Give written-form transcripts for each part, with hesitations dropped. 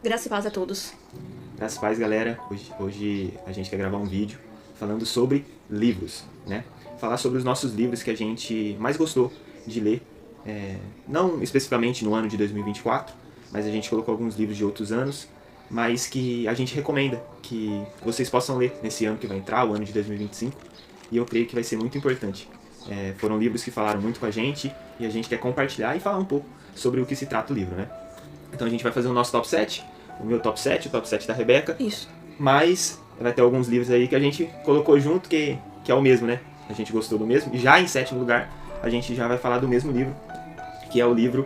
Graça e paz a todos. Graças a paz, galera. Hoje a gente quer gravar um vídeo falando sobre livros, né? Falar sobre os nossos livros que a gente mais gostou de ler. Não especificamente no ano de 2024, mas a gente colocou alguns livros de outros anos, mas que a gente recomenda que vocês possam ler nesse ano que vai entrar, o ano de 2025, e eu creio que vai ser muito importante. Foram livros que falaram muito com a gente e a gente quer compartilhar e falar um pouco sobre o que se trata o livro, né? Então a gente vai fazer o nosso top 7, o meu top 7, o top 7 da Rebeca. Isso. Mas vai ter alguns livros aí que a gente colocou junto, que é o mesmo, né? A gente gostou do mesmo. E já em sétimo lugar, a gente já vai falar do mesmo livro, que é o livro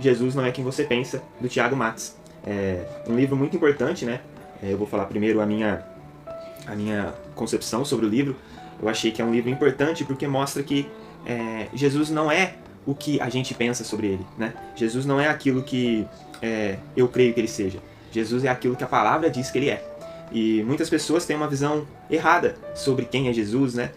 Jesus Não É Quem Você Pensa, do Thiago Matz. É um livro muito importante, né? Eu vou falar primeiro a minha concepção sobre o livro. Eu achei que é um livro importante porque mostra que Jesus não é o que a gente pensa sobre ele, né? Jesus não é aquilo que eu creio que ele seja. Jesus é aquilo que a palavra diz que ele é. E muitas pessoas têm uma visão errada sobre quem é Jesus, né?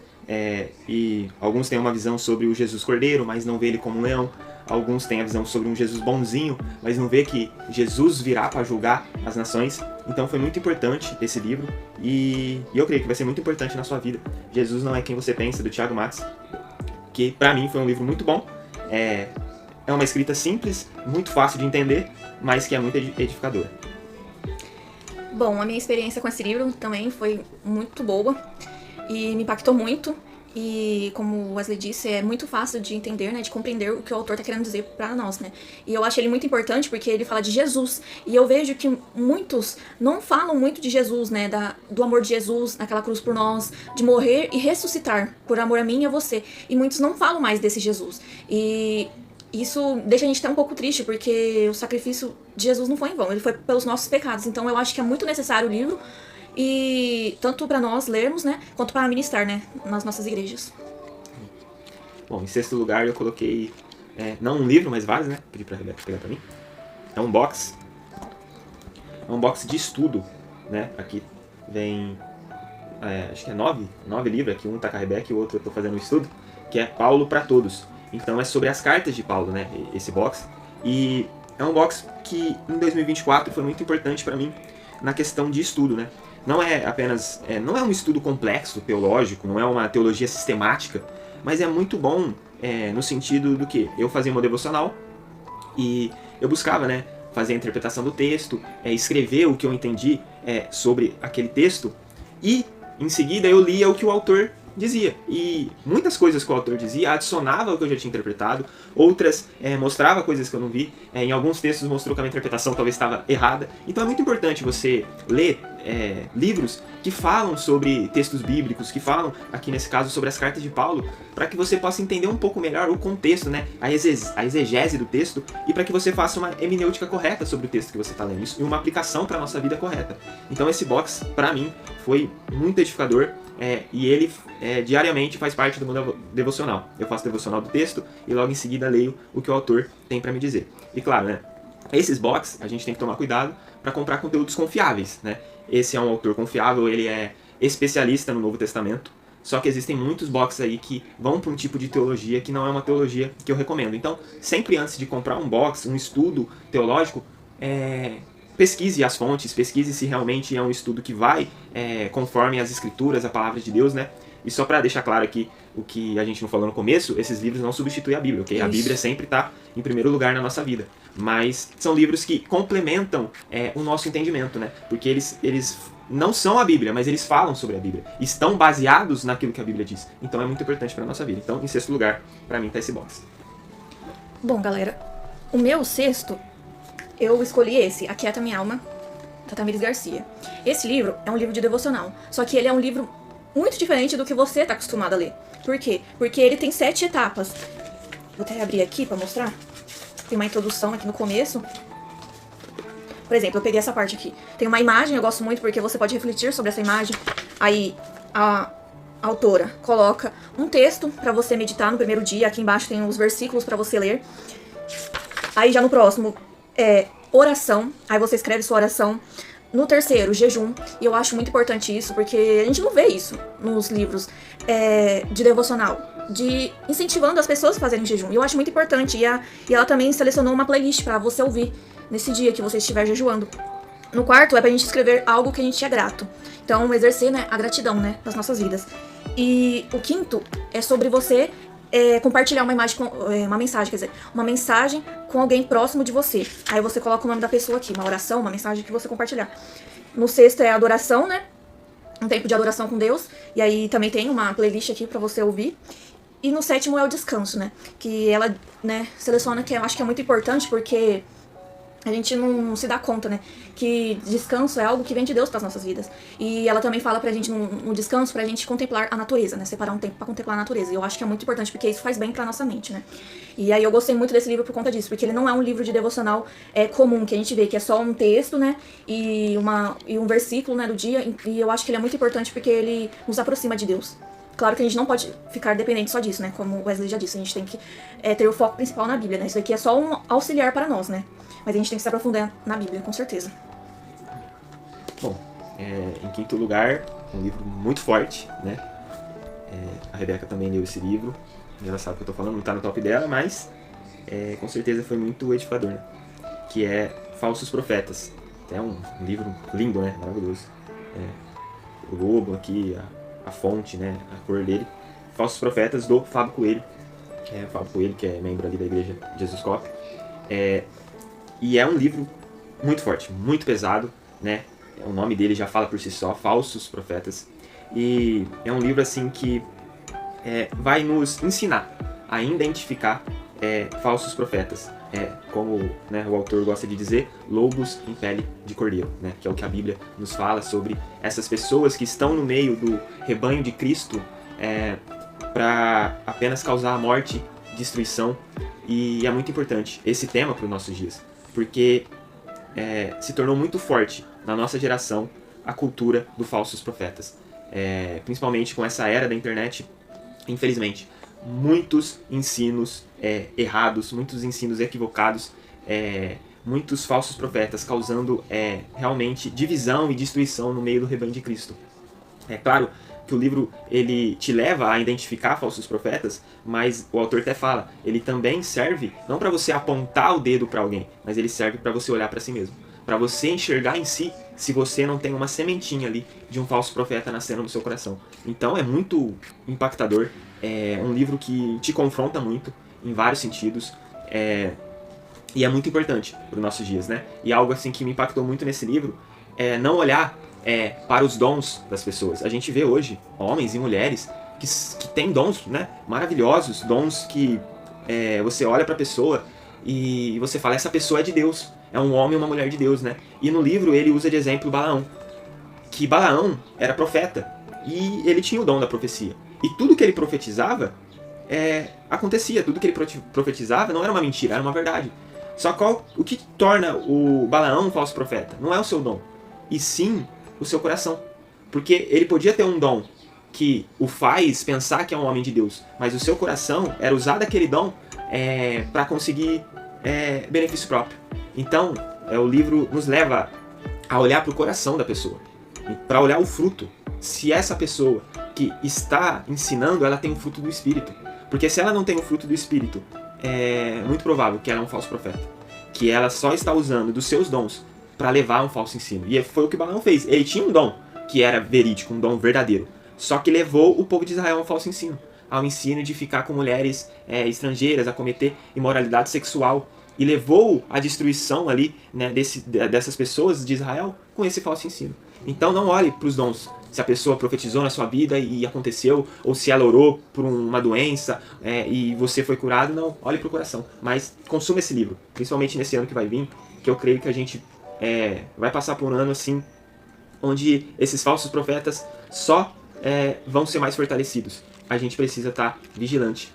E alguns têm uma visão sobre o Jesus Cordeiro, mas não vê ele como um leão. Alguns têm a visão sobre um Jesus bonzinho, mas não vê que Jesus virá para julgar as nações. Então foi muito importante esse livro e eu creio que vai ser muito importante na sua vida. Jesus Não É Quem Você Pensa, do Thiago Matz, que pra mim foi um livro muito bom. É uma escrita simples, muito fácil de entender, mas que é muito edificadora. Bom, a minha experiência com esse livro também foi muito boa e me impactou muito. E como o Wesley disse, é muito fácil de entender, né, de compreender o que o autor está querendo dizer para nós, né. E eu acho ele muito importante porque ele fala de Jesus. E eu vejo que muitos não falam muito de Jesus, né, do amor de Jesus naquela cruz por nós, de morrer e ressuscitar por amor a mim e a você. E muitos não falam mais desse Jesus. E isso deixa a gente até um pouco triste, porque o sacrifício de Jesus não foi em vão, ele foi pelos nossos pecados. Então eu acho que é muito necessário o livro, e tanto para nós lermos, né, quanto para ministrar, né, nas nossas igrejas. Bom, em sexto lugar eu coloquei, não um livro, mas vários, né, pedi pra Rebeca pegar pra mim. É um box de estudo, né, aqui vem, acho que é nove livros, aqui um tá com a Rebeca e o outro eu tô fazendo um estudo, que é Paulo para Todos. Então é sobre as cartas de Paulo, né, esse box. E é um box que em 2024 foi muito importante para mim na questão de estudo, né. Não é apenas, não é um estudo complexo, teológico, não é uma teologia sistemática, mas é muito bom no sentido do que eu fazia uma devocional e eu buscava, né, fazer a interpretação do texto, escrever o que eu entendi sobre aquele texto e em seguida eu lia o que o autor dizia. E muitas coisas que o autor dizia adicionava o que eu já tinha interpretado, outras mostrava coisas que eu não vi. Em alguns textos mostrou que a minha interpretação talvez estava errada. Então é muito importante você ler livros que falam sobre textos bíblicos, que falam, aqui nesse caso, sobre as cartas de Paulo, para que você possa entender um pouco melhor o contexto, né, a exegese do texto, e para que você faça uma hermenêutica correta sobre o texto que você está lendo, e uma aplicação para a nossa vida correta. Então esse box, para mim, foi muito edificador. E ele diariamente faz parte do meu devocional. Eu faço devocional do texto e logo em seguida leio o que o autor tem para me dizer. E claro, né, esses box a gente tem que tomar cuidado para comprar conteúdos confiáveis, né? Esse é um autor confiável, ele é especialista no Novo Testamento, só que existem muitos boxes aí que vão para um tipo de teologia que não é uma teologia que eu recomendo. Então, sempre antes de comprar um box, um estudo teológico, pesquise as fontes, pesquise se realmente é um estudo que vai conforme as escrituras, a palavra de Deus, né? E só para deixar claro aqui o que a gente não falou no começo, esses livros não substituem a Bíblia, ok? Isso. A Bíblia sempre está em primeiro lugar na nossa vida. Mas são livros que complementam o nosso entendimento, né? Porque eles não são a Bíblia, mas eles falam sobre a Bíblia. Estão baseados naquilo que a Bíblia diz. Então é muito importante para a nossa vida. Então, em sexto lugar, para mim, tá esse box. Bom, galera, o meu sexto, eu escolhi esse, Aquieta Minha Alma, da Tamires Garcia. Esse livro é um livro de devocional, só que ele é um livro muito diferente do que você está acostumado a ler. Por quê? Porque ele tem 7 etapas. Vou até abrir aqui para mostrar. Tem uma introdução aqui no começo. Por exemplo, eu peguei essa parte aqui. Tem uma imagem, eu gosto muito porque você pode refletir sobre essa imagem. Aí a autora coloca um texto para você meditar no primeiro dia. Aqui embaixo tem os versículos para você ler. Aí já no próximo oração. Aí você escreve sua oração. No terceiro, jejum. E eu acho muito importante isso, porque a gente não vê isso nos livros de devocional, de incentivando as pessoas a fazerem jejum. E eu acho muito importante. E ela também selecionou uma playlist para você ouvir nesse dia que você estiver jejuando. No quarto é pra gente escrever algo que a gente é grato. Então, exercer, né, a gratidão, né, nas nossas vidas. E o quinto é sobre você compartilhar uma imagem, uma mensagem, quer dizer, uma mensagem com alguém próximo de você. Aí você coloca o nome da pessoa aqui, uma oração, uma mensagem que você compartilhar. No sexto é a adoração, né? Um tempo de adoração com Deus. E aí também tem uma playlist aqui pra você ouvir. E no sétimo é o descanso, né? Que ela, né, seleciona, que eu acho que é muito importante, porque a gente não se dá conta, né? Que descanso é algo que vem de Deus para as nossas vidas. E ela também fala pra gente no descanso, pra gente contemplar a natureza, né? Separar um tempo pra contemplar a natureza. E eu acho que é muito importante, porque isso faz bem pra nossa mente, né? E aí eu gostei muito desse livro por conta disso, porque ele não é um livro de devocional comum, que a gente vê que é só um texto, né? E um versículo, né, do dia. E eu acho que ele é muito importante porque ele nos aproxima de Deus. Claro que a gente não pode ficar dependente só disso, né? Como o Wesley já disse, a gente tem que ter o foco principal na Bíblia, né? Isso aqui é só um auxiliar para nós, né? Mas a gente tem que se aprofundar na Bíblia, com certeza. Bom, em quinto lugar, um livro muito forte, né? A Rebeca também leu esse livro, ela sabe o que eu tô falando, não tá no top dela, mas com certeza foi muito edificador, né? Que é Falsos Profetas. É um livro lindo, né? Maravilhoso. O lobo aqui, a fonte, né? A cor dele. Falsos Profetas, do Fábio Coelho. Fábio Coelho, que é membro ali da Igreja Jesus Cop. E é um livro muito forte, muito pesado, né? O nome dele já fala por si só, Falsos Profetas. E é um livro assim que vai nos ensinar a identificar falsos profetas. Como, né, o autor gosta de dizer, lobos em pele de cordeiro, né? Que é o que a Bíblia nos fala sobre essas pessoas que estão no meio do rebanho de Cristo para apenas causar a morte, destruição. E é muito importante esse tema para os nossos dias, porque se tornou muito forte na nossa geração a cultura dos falsos profetas. Principalmente com essa era da internet, infelizmente, muitos ensinos errados, muitos ensinos equivocados, muitos falsos profetas causando realmente divisão e destruição no meio do rebanho de Cristo. É claro que o livro ele te leva a identificar falsos profetas, mas o autor até fala, ele também serve não para você apontar o dedo para alguém, mas ele serve para você olhar para si mesmo, para você enxergar em si se você não tem uma sementinha ali de um falso profeta nascendo no seu coração. Então é muito impactador, é um livro que te confronta muito em vários sentidos, e é muito importante para os nossos dias, né? E algo assim que me impactou muito nesse livro é não olhar para os dons das pessoas. A gente vê hoje homens e mulheres que têm dons, né, maravilhosos, dons que você olha para a pessoa e você fala, essa pessoa é de Deus, é um homem e uma mulher de Deus, né? E no livro ele usa de exemplo Balaão, que Balaão era profeta e ele tinha o dom da profecia. E tudo que ele profetizava acontecia, tudo que ele profetizava não era uma mentira, era uma verdade. Só que o que torna o Balaão um falso profeta? Não é o seu dom, e sim o seu coração. Porque ele podia ter um dom que o faz pensar que é um homem de Deus, mas o seu coração era usar daquele dom para conseguir benefício próprio. Então, o livro nos leva a olhar para o coração da pessoa, para olhar o fruto. Se essa pessoa que está ensinando, ela tem o fruto do Espírito. Porque se ela não tem o fruto do Espírito, é muito provável que ela é um falso profeta. Que ela só está usando dos seus dons para levar a um falso ensino. E foi o que Balaão fez. Ele tinha um dom que era verídico, um dom verdadeiro. Só que levou o povo de Israel a um falso ensino. Ao ensino de ficar com mulheres estrangeiras, a cometer imoralidade sexual. E levou a destruição ali, né, dessas pessoas de Israel com esse falso ensino. Então não olhe para os dons. Se a pessoa profetizou na sua vida e aconteceu, ou se ela orou por uma doença e você foi curado, não, olhe para o coração. Mas consuma esse livro, principalmente nesse ano que vai vir, que eu creio que a gente vai passar por um ano assim, onde esses falsos profetas só vão ser mais fortalecidos. A gente precisa estar vigilante,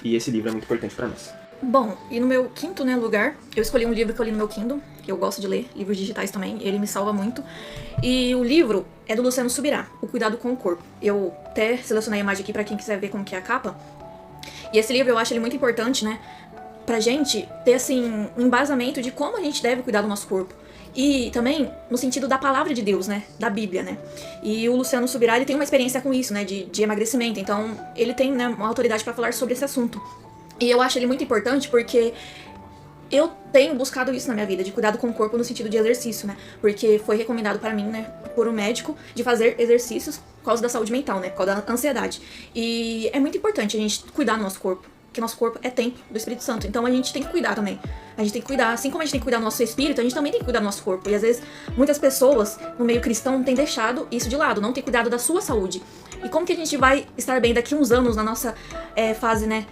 e esse livro é muito importante para nós. Bom, e no meu quinto, né, lugar, eu escolhi um livro que eu li no meu Kindle, que eu gosto de ler, livros digitais também, ele me salva muito. E o livro é do Luciano Subirá, O Cuidado com o Corpo. Eu até selecionei a imagem aqui pra quem quiser ver como que é a capa. E esse livro eu acho ele muito importante, né, pra gente ter, assim, um embasamento de como a gente deve cuidar do nosso corpo. E também no sentido da palavra de Deus, né, da Bíblia, né. E o Luciano Subirá, ele tem uma experiência com isso, né, de emagrecimento, então ele tem, né, uma autoridade pra falar sobre esse assunto. E eu acho ele muito importante porque eu tenho buscado isso na minha vida, de cuidado com o corpo no sentido de exercício, né? Porque foi recomendado para mim, né, por um médico, de fazer exercícios por causa da saúde mental, né? Por causa da ansiedade. E é muito importante a gente cuidar do nosso corpo, porque nosso corpo é templo do Espírito Santo. Então a gente tem que cuidar também. A gente tem que cuidar, assim como a gente tem que cuidar do nosso espírito, a gente também tem que cuidar do nosso corpo. E às vezes, muitas pessoas no meio cristão têm deixado isso de lado, não têm cuidado da sua saúde. E como que a gente vai estar bem daqui a uns anos na nossa fase, né,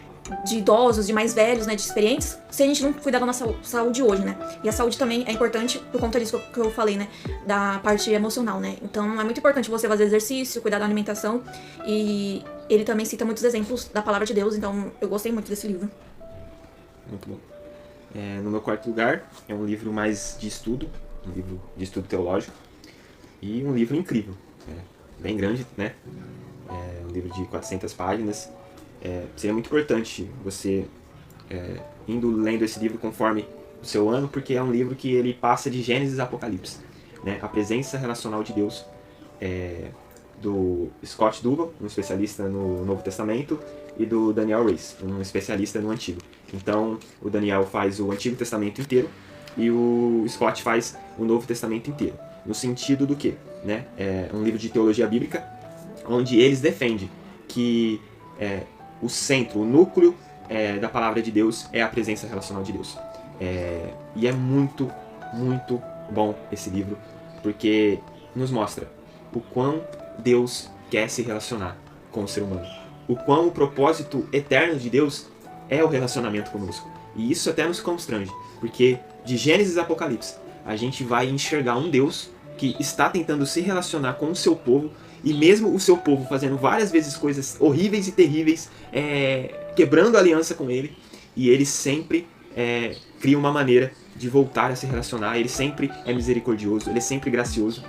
de idosos, de mais velhos, né, de experientes, se a gente não cuidar da nossa saúde hoje, né? E a saúde também é importante por conta disso que eu falei, né, da parte emocional, né? Então é muito importante você fazer exercício, cuidar da alimentação, e ele também cita muitos exemplos da palavra de Deus, então eu gostei muito desse livro. Muito bom. No meu quarto lugar, é um livro mais de estudo, um livro de estudo teológico, e um livro incrível, bem grande, né? Um livro de 400 páginas. Seria muito importante você indo lendo esse livro conforme o seu ano, porque é um livro que ele passa de Gênesis a Apocalipse, né? A presença relacional de Deus, do Scott Dougal, um especialista no Novo Testamento, e do Daniel Rees, um especialista no Antigo. Então, o Daniel faz o Antigo Testamento inteiro e o Scott faz o Novo Testamento inteiro. No sentido do quê? Né? É um livro de teologia bíblica, onde eles defendem que o centro, o núcleo da palavra de Deus é a presença relacional de Deus. E é muito, muito bom esse livro, porque nos mostra o quão Deus quer se relacionar com o ser humano. O quão o propósito eterno de Deus é o relacionamento conosco. E isso até nos constrange, porque de Gênesis a Apocalipse, a gente vai enxergar um Deus que está tentando se relacionar com o seu povo, e mesmo o seu povo fazendo várias vezes coisas horríveis e terríveis, quebrando a aliança com ele, e ele sempre cria uma maneira de voltar a se relacionar. Ele sempre é misericordioso, ele é sempre gracioso.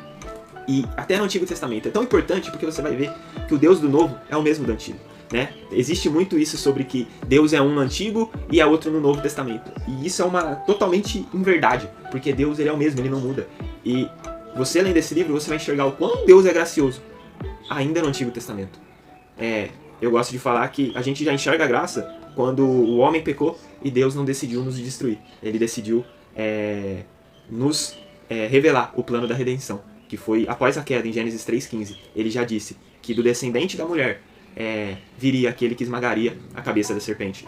E até no Antigo Testamento é tão importante, porque você vai ver que o Deus do Novo é o mesmo do Antigo, né? Existe muito isso sobre que Deus é um no Antigo e é outro no Novo Testamento. E isso é uma totalmente inverdade, porque Deus ele é o mesmo, ele não muda. E você lendo esse livro, você vai enxergar o quão Deus é gracioso ainda no Antigo Testamento. Eu gosto de falar que a gente já enxerga a graça quando o homem pecou e Deus não decidiu nos destruir. Ele decidiu nos revelar o plano da redenção, que foi após a queda em Gênesis 3,15. Ele já disse que do descendente da mulher viria aquele que esmagaria a cabeça da serpente.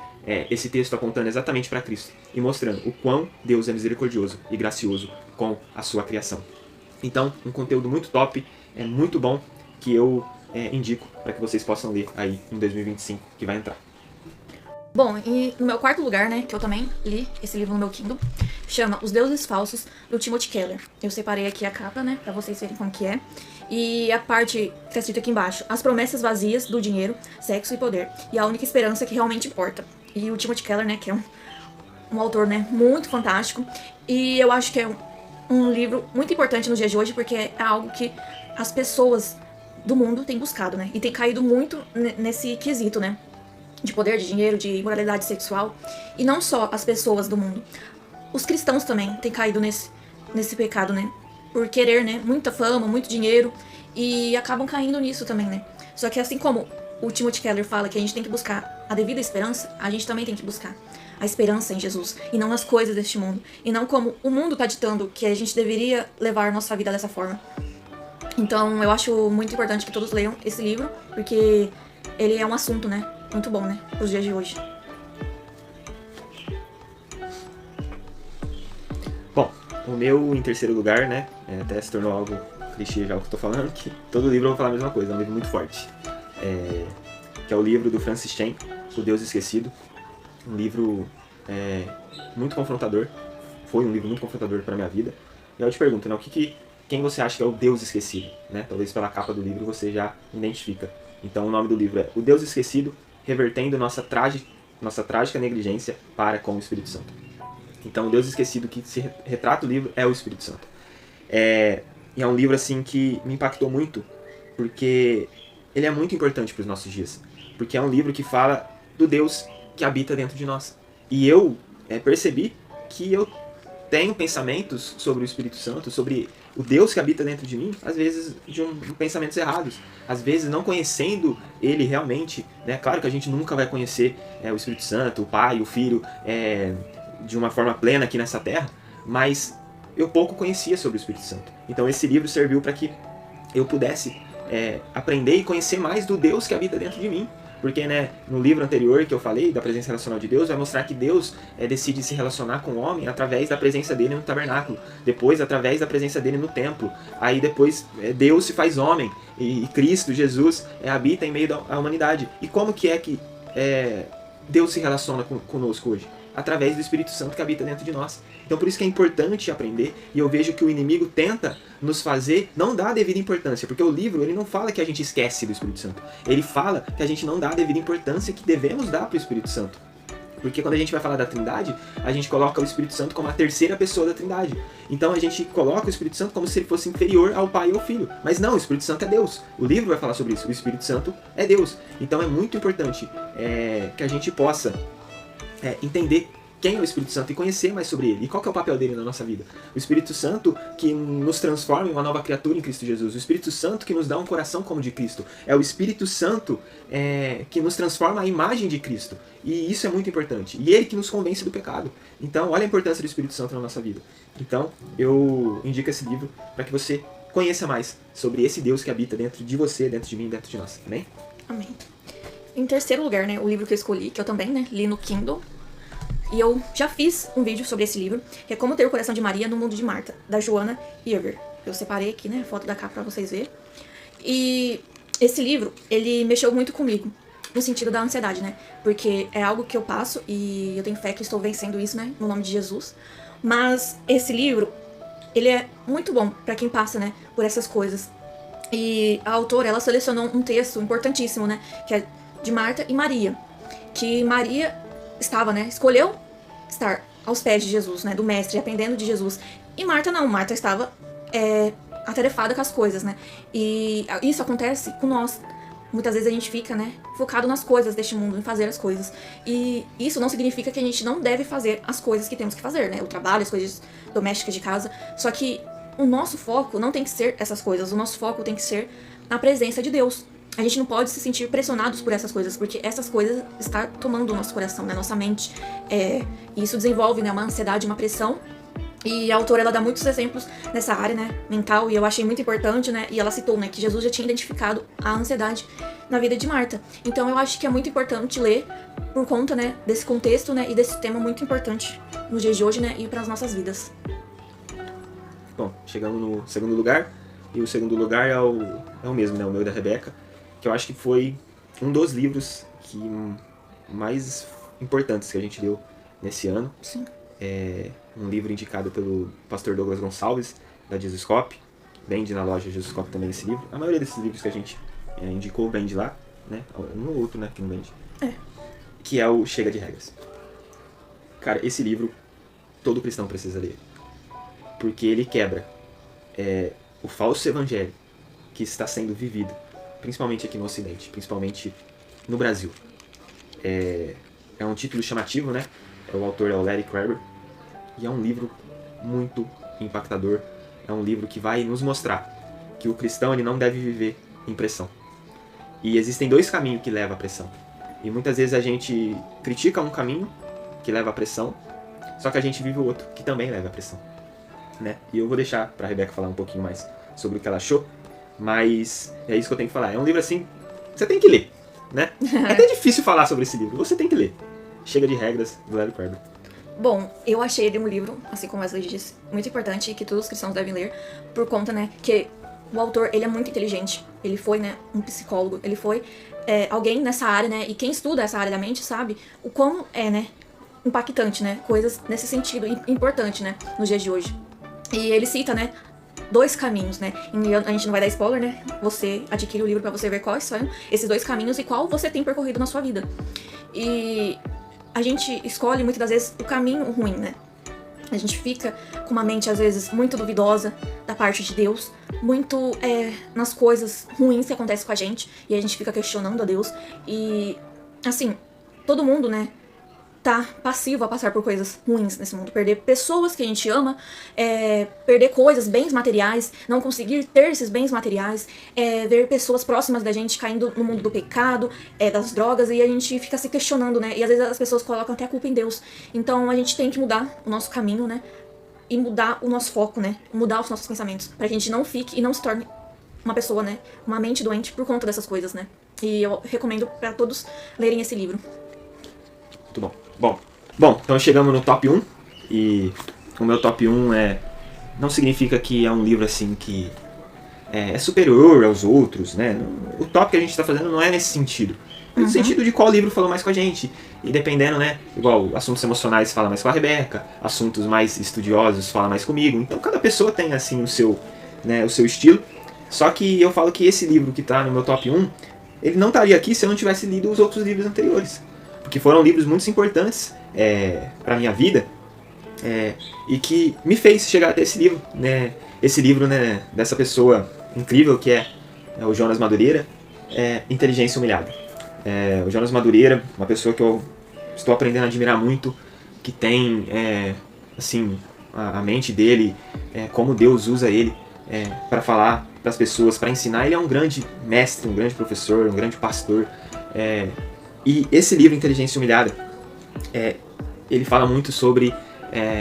Esse texto apontando exatamente para Cristo e mostrando o quão Deus é misericordioso e gracioso com a sua criação. Então, um conteúdo muito top, muito bom, que eu indico para que vocês possam ler aí em 2025, que vai entrar. Bom, e no meu quarto lugar, né, que eu também li esse livro no meu Kindle, chama Os Deuses Falsos, do Timothy Keller. Eu separei aqui a capa, né, pra vocês verem como que é. E a parte que tá escrito aqui embaixo: as promessas vazias do dinheiro, sexo e poder, e a única esperança que realmente importa. E o Timothy Keller, né, que é um autor, né, muito fantástico. E eu acho que é um livro muito importante nos dias de hoje, porque é algo que as pessoas do mundo têm buscado, né, e tem caído muito nesse quesito, né, de poder, de dinheiro, de imoralidade sexual. E não só as pessoas do mundo, os cristãos também têm caído nesse pecado, né, por querer, né, muita fama, muito dinheiro, e acabam caindo nisso também, né. Só que assim como o Timothy Keller fala que a gente tem que buscar a devida esperança, a gente também tem que buscar a esperança em Jesus, e não nas coisas deste mundo, e não como o mundo tá ditando que a gente deveria levar nossa vida dessa forma. Então eu acho muito importante que todos leiam esse livro, porque ele é um assunto, né, muito bom, né, pros dias de hoje. Bom, o meu em terceiro lugar, né, até se tornou algo clichê já o que eu tô falando, que todo livro eu vou falar a mesma coisa, é um livro muito forte. Que é o livro do Francis Chan, O Deus Esquecido. Um livro muito confrontador, foi um livro muito confrontador para minha vida. E eu te pergunto, né, quem você acha que é o Deus Esquecido? Né? Talvez pela capa do livro você já identifica. Então o nome do livro é O Deus Esquecido, revertendo nossa trágica negligência para com o Espírito Santo. Então o Deus Esquecido que se retrata o livro é o Espírito Santo. E é um livro assim que me impactou muito, porque ele é muito importante para os nossos dias. Porque é um livro que fala do Deus que habita dentro de nós. E eu percebi que eu tenho pensamentos sobre o Espírito Santo, sobre o Deus que habita dentro de mim, às vezes de pensamentos errados, às vezes não conhecendo Ele realmente, né? Claro que a gente nunca vai conhecer o Espírito Santo, o Pai, o Filho, de uma forma plena aqui nessa terra, mas eu pouco conhecia sobre o Espírito Santo. Então esse livro serviu para que eu pudesse aprender e conhecer mais do Deus que habita dentro de mim. Porque, né, no livro anterior que eu falei, da presença relacional de Deus, vai mostrar que Deus decide se relacionar com o homem através da presença dele no tabernáculo. Depois, através da presença dele no templo. Aí depois, Deus se faz homem. E Cristo, Jesus, habita em meio da humanidade. E como que é que Deus se relaciona conosco hoje? Através do Espírito Santo que habita dentro de nós. Então por isso que é importante aprender, e eu vejo que o inimigo tenta nos fazer não dar a devida importância, porque o livro ele não fala que a gente esquece do Espírito Santo, ele fala que a gente não dá a devida importância que devemos dar para o Espírito Santo. Porque quando a gente vai falar da Trindade, a gente coloca o Espírito Santo como a terceira pessoa da Trindade. Então a gente coloca o Espírito Santo como se ele fosse inferior ao Pai e ao Filho. Mas não, o Espírito Santo é Deus. O livro vai falar sobre isso, o Espírito Santo é Deus. Então é muito importante que a gente possa entender quem é o Espírito Santo e conhecer mais sobre ele. E qual que é o papel dele na nossa vida? O Espírito Santo que nos transforma em uma nova criatura em Cristo Jesus. O Espírito Santo que nos dá um coração como de Cristo. É o Espírito Santo que nos transforma à imagem de Cristo. E isso é muito importante. E ele que nos convence do pecado. Então, olha a importância do Espírito Santo na nossa vida. Então, eu indico esse livro para que você conheça mais sobre esse Deus que habita dentro de você, dentro de mim, dentro de nós. Amém? Amém. Em terceiro lugar, né, o livro que eu escolhi, que eu também, né, li no Kindle. E eu já fiz um vídeo sobre esse livro, que é Como Ter o Coração de Maria no Mundo de Marta, da Joanna Ierger. Eu separei aqui, né, a foto da capa pra vocês verem. E esse livro, ele mexeu muito comigo, no sentido da ansiedade, né? Porque é algo que eu passo e eu tenho fé que estou vencendo isso, né, no nome de Jesus. Mas esse livro, ele é muito bom pra quem passa, né, por essas coisas. E a autora, ela selecionou um texto importantíssimo, né, que é de Marta e Maria. Que Maria estava, né, escolheu estar aos pés de Jesus, né, do mestre, aprendendo de Jesus. E Marta não, Marta estava atarefada com as coisas, né. E isso acontece com nós. Muitas vezes a gente fica, né, focado nas coisas deste mundo, em fazer as coisas. E isso não significa que a gente não deve fazer as coisas que temos que fazer, né, o trabalho, as coisas domésticas de casa. Só que o nosso foco não tem que ser essas coisas, o nosso foco tem que ser na presença de Deus. A gente não pode se sentir pressionados por essas coisas, porque essas coisas estão tomando o nosso coração, né, nossa mente. E isso desenvolve, né, uma ansiedade, uma pressão. E a autora, ela dá muitos exemplos nessa área, né, mental, e eu achei muito importante, né, e ela citou, né, que Jesus já tinha identificado a ansiedade na vida de Marta. Então eu acho que é muito importante ler por conta, né, desse contexto, né, e desse tema muito importante nos dias de hoje, né, e para as nossas vidas. Bom, chegando no segundo lugar, e o segundo lugar é o mesmo, né, o meu e da Rebeca, que eu acho que foi um dos livros mais importantes que a gente leu nesse ano. Sim. É um livro indicado pelo pastor Douglas Gonçalves, da Jesuscope. Vende na loja Jesuscope também esse livro. A maioria desses livros que a gente indicou vende lá, né? Um ou outro, né, que não vende. Que é o Chega de Regras. Cara, esse livro todo cristão precisa ler. Porque ele quebra o falso evangelho que está sendo vivido, principalmente aqui no Ocidente, principalmente no Brasil. É um título chamativo, né? O autor é o Larry Kramer. E é um livro muito impactador. É um livro que vai nos mostrar que o cristão ele não deve viver em pressão. E existem dois caminhos que levam à pressão. E muitas vezes a gente critica um caminho que leva à pressão, só que a gente vive o outro que também leva à pressão, né? E eu vou deixar para a Rebeca falar um pouquinho mais sobre o que ela achou, mas é isso que eu tenho que falar. É um livro assim, você tem que ler, né? É até difícil falar sobre esse livro, você tem que ler. Chega de Regras, do Larry Kramer. Bom, eu achei ele um livro, assim como a Wesley disse, muito importante e que todos os cristãos devem ler, por conta, né, que o autor, ele é muito inteligente. Ele foi, né, um psicólogo, ele foi alguém nessa área, né, e quem estuda essa área da mente sabe o quão né, impactante, né, coisas nesse sentido, importante, né, nos dias de hoje. E ele cita, né, dois caminhos, né, e a gente não vai dar spoiler, né, você adquire o livro pra você ver quais são esses dois caminhos e qual você tem percorrido na sua vida. E a gente escolhe muitas das vezes o caminho ruim, né? A gente fica com uma mente às vezes muito duvidosa da parte de Deus, muito nas coisas ruins que acontecem com a gente, e a gente fica questionando a Deus. E assim, todo mundo, né, tá passivo a passar por coisas ruins nesse mundo. Perder pessoas que a gente ama, perder coisas, bens materiais, não conseguir ter esses bens materiais, ver pessoas próximas da gente caindo no mundo do pecado, das drogas, e a gente fica se questionando, né? E às vezes as pessoas colocam até a culpa em Deus. Então a gente tem que mudar o nosso caminho, né? E mudar o nosso foco, né? Mudar os nossos pensamentos, pra que a gente não fique e não se torne uma pessoa, né? Uma mente doente por conta dessas coisas, né? E eu recomendo pra todos lerem esse livro. Muito bom. Bom, então chegamos no top 1. E o meu top 1 não significa que é um livro assim que é superior aos outros, né? O top que a gente está fazendo não é nesse sentido. É no sentido de qual livro falou mais com a gente. E dependendo, né? Igual assuntos emocionais fala mais com a Rebeca, assuntos mais estudiosos fala mais comigo. Então cada pessoa tem assim o seu estilo. Só que eu falo que esse livro que está no meu top 1, ele não estaria aqui se eu não tivesse lido os outros livros anteriores. Porque foram livros muito importantes para a minha vida e que me fez chegar até esse livro. Né? Esse livro, né, dessa pessoa incrível que é o Jonas Madureira, Inteligência Humilhada. O Jonas Madureira, uma pessoa que eu estou aprendendo a admirar muito, que tem assim, a mente dele, como Deus usa ele para falar para as pessoas, para ensinar. Ele é um grande mestre, um grande professor, um grande pastor. E esse livro, Inteligência Humilhada, ele fala muito sobre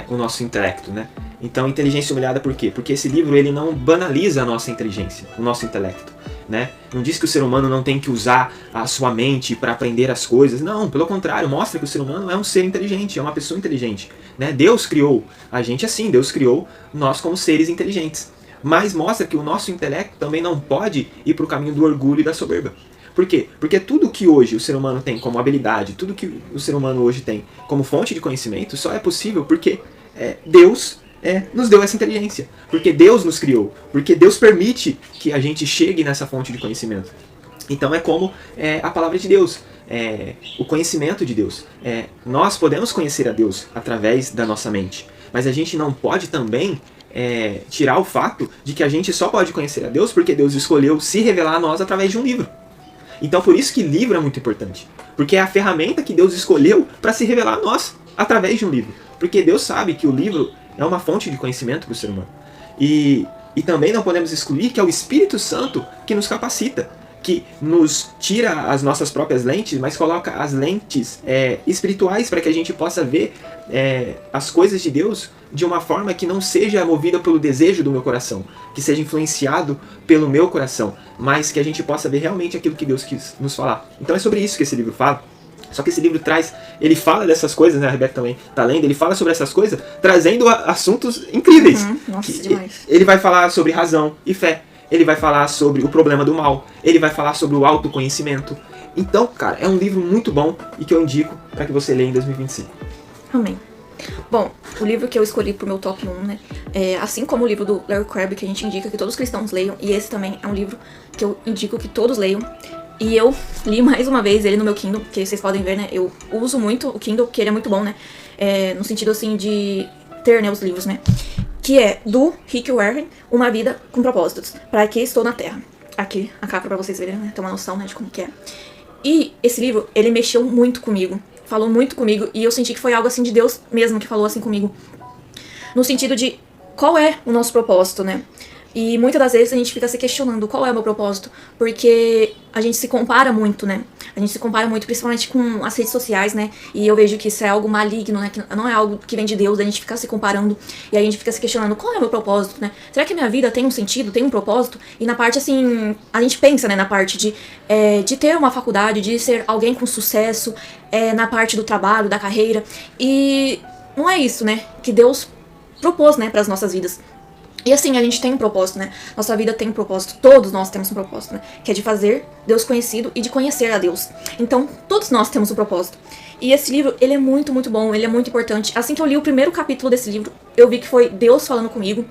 o nosso intelecto, né? Então, Inteligência Humilhada por quê? Porque esse livro ele não banaliza a nossa inteligência, o nosso intelecto, né? Não diz que o ser humano não tem que usar a sua mente para aprender as coisas. Não, pelo contrário, mostra que o ser humano é um ser inteligente, é uma pessoa inteligente, né? Deus criou a gente assim, Deus criou nós como seres inteligentes. Mas mostra que o nosso intelecto também não pode ir para o caminho do orgulho e da soberba. Por quê? Porque tudo que hoje o ser humano tem como habilidade, tudo que o ser humano hoje tem como fonte de conhecimento, só é possível porque Deus nos deu essa inteligência. Porque Deus nos criou. Porque Deus permite que a gente chegue nessa fonte de conhecimento. Então é como a palavra de Deus, o conhecimento de Deus. Nós podemos conhecer a Deus através da nossa mente. Mas a gente não pode também tirar o fato de que a gente só pode conhecer a Deus porque Deus escolheu se revelar a nós através de um livro. Então por isso que livro é muito importante. Porque é a ferramenta que Deus escolheu para se revelar a nós através de um livro. Porque Deus sabe que o livro é uma fonte de conhecimento para o ser humano. E também não podemos excluir que é o Espírito Santo que nos capacita, que nos tira as nossas próprias lentes, mas coloca as lentes espirituais para que a gente possa ver as coisas de Deus de uma forma que não seja movida pelo desejo do meu coração, que seja influenciado pelo meu coração, mas que a gente possa ver realmente aquilo que Deus quis nos falar. Então é sobre isso que esse livro fala. Só que esse livro ele fala dessas coisas, né? A Rebeca também tá lendo, ele fala sobre essas coisas, trazendo assuntos incríveis. Nossa, demais. Ele vai falar sobre razão e fé, ele vai falar sobre o problema do mal, ele vai falar sobre o autoconhecimento. Então, cara, é um livro muito bom e que eu indico para que você leia em 2025. Amém. Bom, o livro que eu escolhi pro meu top 1, né? Assim como o livro do Larry Crabb, que a gente indica que todos os cristãos leiam, e esse também é um livro que eu indico que todos leiam. E eu li mais uma vez ele no meu Kindle, que vocês podem ver, né? Eu uso muito o Kindle, que ele é muito bom, né? No sentido, assim, de ter, né, os livros, né? Que é do Rick Warren, Uma Vida com Propósitos. Para que estou na Terra. Aqui, a capa pra vocês verem, né? Ter uma noção, né, de como que é. E esse livro, ele mexeu muito comigo. Falou muito comigo. E eu senti que foi algo, assim, de Deus mesmo que falou assim comigo. No sentido de qual é o nosso propósito, né? E muitas das vezes a gente fica se questionando qual é o meu propósito, porque a gente se compara muito, né? A gente se compara muito, principalmente com as redes sociais, né? E eu vejo que isso é algo maligno, né? Que não é algo que vem de Deus, a gente fica se comparando e a gente fica se questionando qual é o meu propósito, né? Será que a minha vida tem um sentido, tem um propósito? E na parte, assim, a gente pensa, né? Na parte de ter uma faculdade, de ser alguém com sucesso, na parte do trabalho, da carreira. E não é isso, né? Que Deus propôs, né? Para as nossas vidas. E assim, a gente tem um propósito, né? Nossa vida tem um propósito, todos nós temos um propósito, né? Que é de fazer Deus conhecido e de conhecer a Deus. Então, todos nós temos um propósito. E esse livro, ele é muito, muito bom, ele é muito importante. Assim que eu li o primeiro capítulo desse livro, eu vi que foi Deus falando comigo.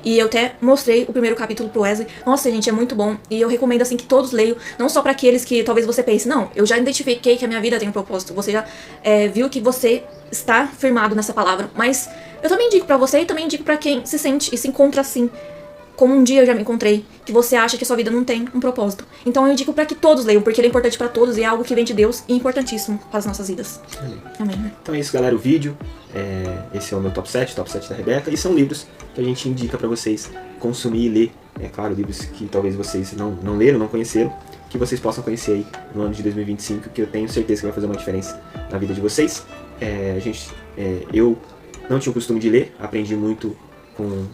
E eu até mostrei o primeiro capítulo pro Wesley. Nossa, gente, é muito bom. E eu recomendo, assim, que todos leiam. Não só para aqueles que talvez você pense, não, eu já identifiquei que a minha vida tem um propósito. Você já viu que você está firmado nessa palavra. Mas eu também indico pra você e também indico pra quem se sente e se encontra assim como um dia eu já me encontrei, que você acha que sua vida não tem um propósito. Então eu indico para que todos leiam, porque ele é importante para todos e é algo que vem de Deus e importantíssimo para as nossas vidas. Amém. Amém, né? Então é isso, galera, o vídeo. Esse é o meu top 7 da Rebeca. E são livros que a gente indica para vocês consumir e ler. É claro, livros que talvez vocês não leram, não conheceram, que vocês possam conhecer aí no ano de 2025, que eu tenho certeza que vai fazer uma diferença na vida de vocês. Eu não tinha o costume de ler, aprendi muito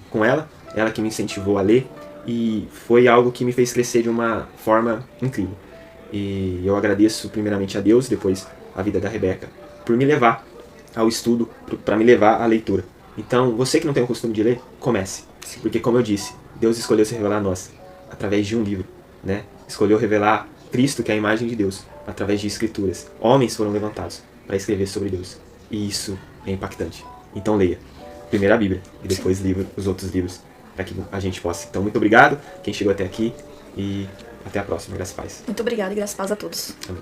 com ela que me incentivou a ler, e foi algo que me fez crescer de uma forma incrível. E eu agradeço primeiramente a Deus, depois a vida da Rebeca, por me levar ao estudo, para me levar à leitura. Então, você que não tem o costume de ler, comece. Porque, como eu disse, Deus escolheu se revelar a nós através de um livro, né? Escolheu revelar Cristo, que é a imagem de Deus, através de escrituras. Homens foram levantados para escrever sobre Deus. E isso é impactante. Então leia. Primeiro a Bíblia e depois os outros livros, para que a gente possa. Então, muito obrigado quem chegou até aqui e até a próxima. Graças a Deus. Muito obrigada e graças a Deus a todos. Amém.